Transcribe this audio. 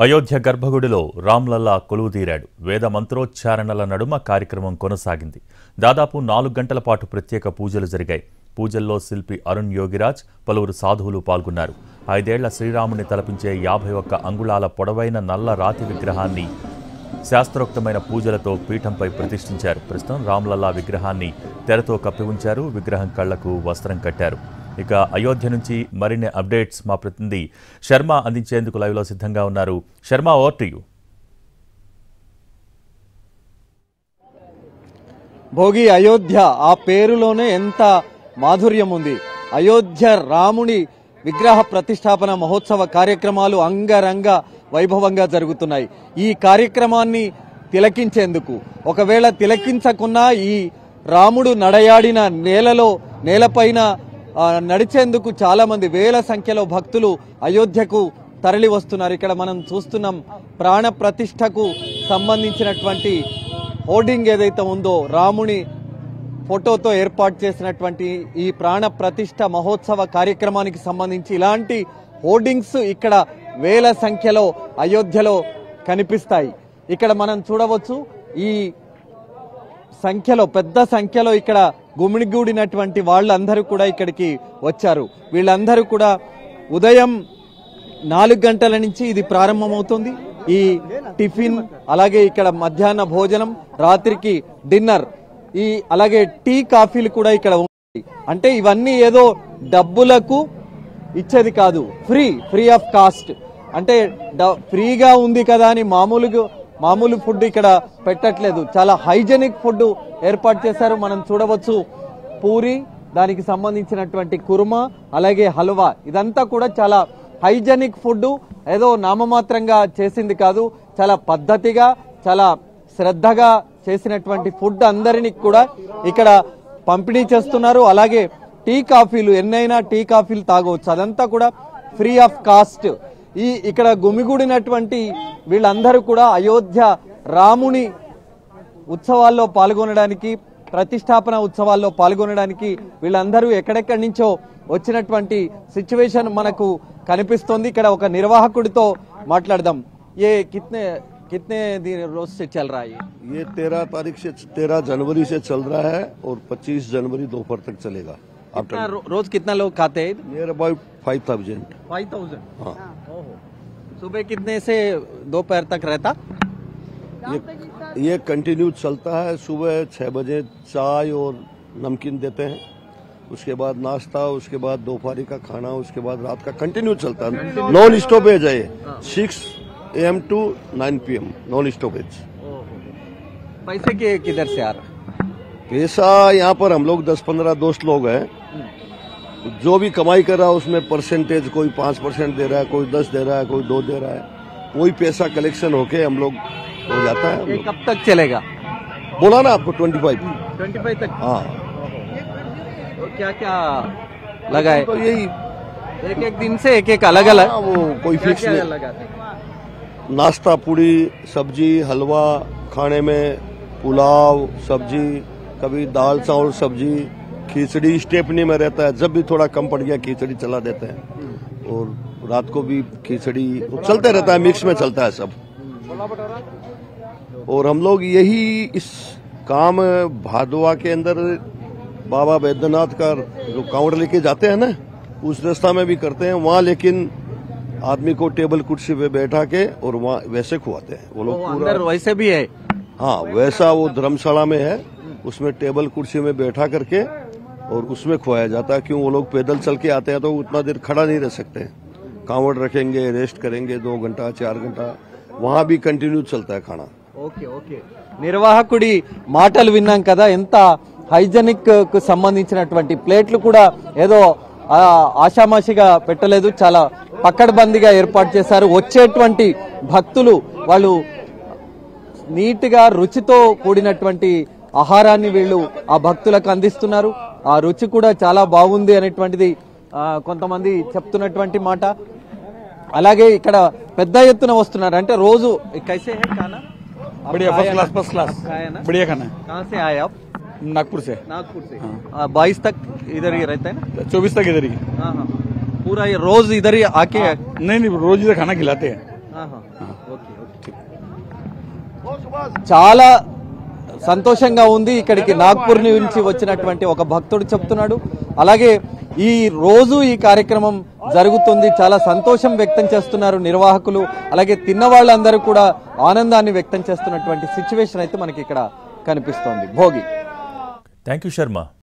అయోధ్య గర్భగుడిలో రామ్లల్లా కొలువుదీరాడు. వేద మంత్రోచ్చారణల నడుమ కార్యక్రమం కొనసాగింది. దాదాపు 4 గంటల పాటు ప్రత్యేక పూజలు జరిగాయి. పూజల్లో శిల్పి అరుణ్ యోగిరాజ్, పలువురు సాధువులు పాల్గొన్నారు. 5 ఏళ్ల శ్రీరాముని తలపించే 51 అంగుళాల పొడవైన నల్ల రాతి విగ్రహాన్ని శాస్త్రోక్తమైన పూజలతో పీఠంపై ప్రతిష్ఠించారు. ప్రస్తుతం రామ్లల్లా విగ్రహాన్ని తెరతో కప్పి ఉంచారు. విగ్రహం కళ్లకు వస్త్రం కట్టారు. ఇక అయోధ్య నుంచి మరిన్ని అప్డేట్స్ మా ప్రతినిధి శర్మ అందించేందుకు లైవ్లో సిద్ధంగా ఉన్నారు. Sharma, over to you. Bhogi Ayodhya ఆ పేరులోనే ఎంత మాధుర్యం ఉంది. అయోధ్య రాముని విగ్రహ ప్రతిష్టాపన మహోత్సవ కార్యక్రమాలు అంగరంగ వైభవంగా జరుగుతున్నాయి. ఈ కార్యక్రమాన్ని తిలకించేందుకు, ఒకవేళ తిలకించకున్నా ఈ రాముడు నడయాడిన నేలపైన నడిచేందుకు చాలా మంది వేల సంఖ్యలో భక్తులు అయోధ్యకు తరలి వస్తున్నారు. ఇక్కడ మనం చూస్తున్నాం, ప్రాణ ప్రతిష్టకు సంబంధించినటువంటి హోర్డింగ్ ఏదైతే ఉందో, రాముని ఫోటోతో ఏర్పాటు చేసినటువంటి ఈ ప్రాణ ప్రతిష్ట మహోత్సవ కార్యక్రమానికి సంబంధించి ఇలాంటి హోర్డింగ్స్ ఇక్కడ వేల సంఖ్యలో అయోధ్యలో కనిపిస్తాయి. ఇక్కడ మనం చూడవచ్చు, ఈ సంఖ్యలో పెద్ద సంఖ్యలో ఇక్కడ గుమిగూడినటువంటి వాళ్ళందరూ కూడా ఇక్కడికి వచ్చారు. వీళ్ళందరూ కూడా ఉదయం 4 గంటల నుంచి ఇది ప్రారంభమవుతుంది. ఈ టిఫిన్, అలాగే ఇక్కడ మధ్యాహ్న భోజనం, రాత్రికి డిన్నర్, అలాగే టీ కాఫీలు కూడా ఇక్కడ ఉన్నాయి. అంటే ఇవన్నీ ఏదో డబ్బులకు ఇచ్చేది కాదు, ఫ్రీ ఆఫ్ కాస్ట్. అంటే ఫ్రీగా ఉంది కదా అని మామూలు ఫుడ్ ఇక్కడ పెట్టట్లేదు. చాలా హైజెనిక్ ఫుడ్ ఏర్పాటు చేశారు. మనం చూడవచ్చు, పూరి, దానికి సంబంధించినటువంటి కుర్మా, అలాగే హల్వా, ఇదంతా కూడా చాలా హైజెనిక్ ఫుడ్. ఏదో నామమాత్రంగా చేసింది కాదు, చాలా పద్ధతిగా, చాలా శ్రద్ధగా చేసినటువంటి ఫుడ్ అందరినీ కూడా ఇక్కడ పంపిణీ చేస్తున్నారు. అలాగే టీ కాఫీలు, ఎన్నైనా టీ కాఫీలు తాగవచ్చు, అదంతా కూడా ఫ్రీ ఆఫ్ కాస్ట్. ఇక్కడ గుమిగూడినటువంటి వీళ్ళందరూ కూడా అయోధ్య రాముని ఉత్సవాల్లో పాల్గొనడానికి, ప్రతిష్టాపన ఉత్సవాల్లో పాల్గొనడానికి వీళ్ళందరూ ఎక్కడెక్కడి నుంచో వచ్చినటువంటి సిచ్యువేషన్ మనకు కనిపిస్తోంది. ఇక్కడ ఒక నిర్వాహకుడితో మాట్లాడదాం. कितने दिन रोज से चल रहा है? ये 13 जनवरी से चल रहा है और 25 जनवरी दोपहर तक चलेगा. रोज कितना लोग खाते हैं? Near about 5000. हाँ. सुबह कितने से दोपहर तक रहता? ये कंटिन्यू चलता है. सुबह 6 बजे चाय और नमकीन देते हैं, उसके बाद नाश्ता, उसके बाद दोपहर का खाना, उसके बाद रात का कंटिन्यू चलता है. नॉन स्टॉपेज है. 6 AM to 9 PM non stoppage. पैसे किधर से आ रहा? पैसा यहाँ पर हम लोग 10-15 दोस्त लोग हैं. जो भी कमाई कर रहा है उसमें परसेंटेज, कोई 5% दे रहा है, कोई 10 दे रहा है, कोई 2 दे रहा है. कोई पैसा कलेक्शन होके हम लोग हो जाता है. ये कब तक चलेगा? बोला ना आपको 25 तक. हाँ. तो क्या लगा है? तो यही एक दिन से एक अलग वो कोई फिक्स नहीं लगाते. नाश्ता, पूड़ी, सब्जी, हलवा, खाने में पुलाव, सब्जी, कभी दाल चावल सब्जी, खिचड़ी स्टेपनी में रहता है. जब भी थोड़ा कम पड़ गया खिचड़ी चला देते हैं, और रात को भी खिचड़ी चलते रहता है, मिक्स में चलता है सब. और हम लोग यही इस काम भादवा के अंदर बाबा बैद्यनाथ का जो कांवड़ लेके जाते हैं ना, उस रास्ता में भी करते हैं वहाँ. लेकिन आदमी को टेबल कुर्सी पे बैठा के और वहाँ वैसे खुआते हैं वो लोग. अंदर वैसे भी है? हाँ, वैसा वो धर्मशाला में है, उसमें टेबल कुर्सी में बैठा करके और उसमें खुआया जाता है. क्यों? वो लोग पैदल चल के आते हैं तो उतना देर खड़ा नहीं रह सकते हैं. कांवड़ रखेंगे, रेस्ट करेंगे 2 घंटा 4 घंटा, वहाँ भी कंटिन्यू चलता है खाना. ఓకే. నిర్వాహకుడి మాటలు విన్నాం కదా, ఎంత హైజెనిక్ కు సంబంధించినటువంటి ప్లేట్లు కూడా ఏదో ఆషామాషిగా పెట్టలేదు, చాలా పక్కడబందీగా ఏర్పాటు చేశారు. వచ్చేటువంటి భక్తులు వాళ్ళు నీట్ గా రుచితో కూడినటువంటి ఆహారాన్ని వీళ్ళు ఆ భక్తులకు అందిస్తున్నారు. ఆ రుచి కూడా చాలా బాగుంది అనేటువంటిది కొంతమంది చెప్తున్నటువంటి మాట. అలాగే ఇక్కడ పెద్ద ఎత్తున వస్తున్నారు. అంటే రోజు కైసే హై ఖానా? बढ़िया, फर्स्ट क्लास बढ़िया खाना है. कहाँ से आए आप? नागपुर से. 22 तक इधर ही रहते हैं ना? 24 तक इधर ही. पूरा ये रोज इधर ही आके? नहीं, रोज इधर खाना खिलाते हैं. చాలా సంతోషంగా ఉంది. ఇక్కడికి నాగ్పూర్ నుంచి వచ్చినటువంటి ఒక భక్తుడు చెప్తున్నాడు. అలాగే ఈ రోజు ఈ కార్యక్రమం జరుగుతుంది, చాలా సంతోషం వ్యక్తం చేస్తున్నారు నిర్వాహకులు. అలాగే తిన్న వాళ్ళందరూ కూడా ఆనందాన్ని వ్యక్తం చేస్తున్నటువంటి సిచ్యువేషన్ అయితే మనకి ఇక్కడ కనిపిస్తోంది. భోగి. Thank you Sharma.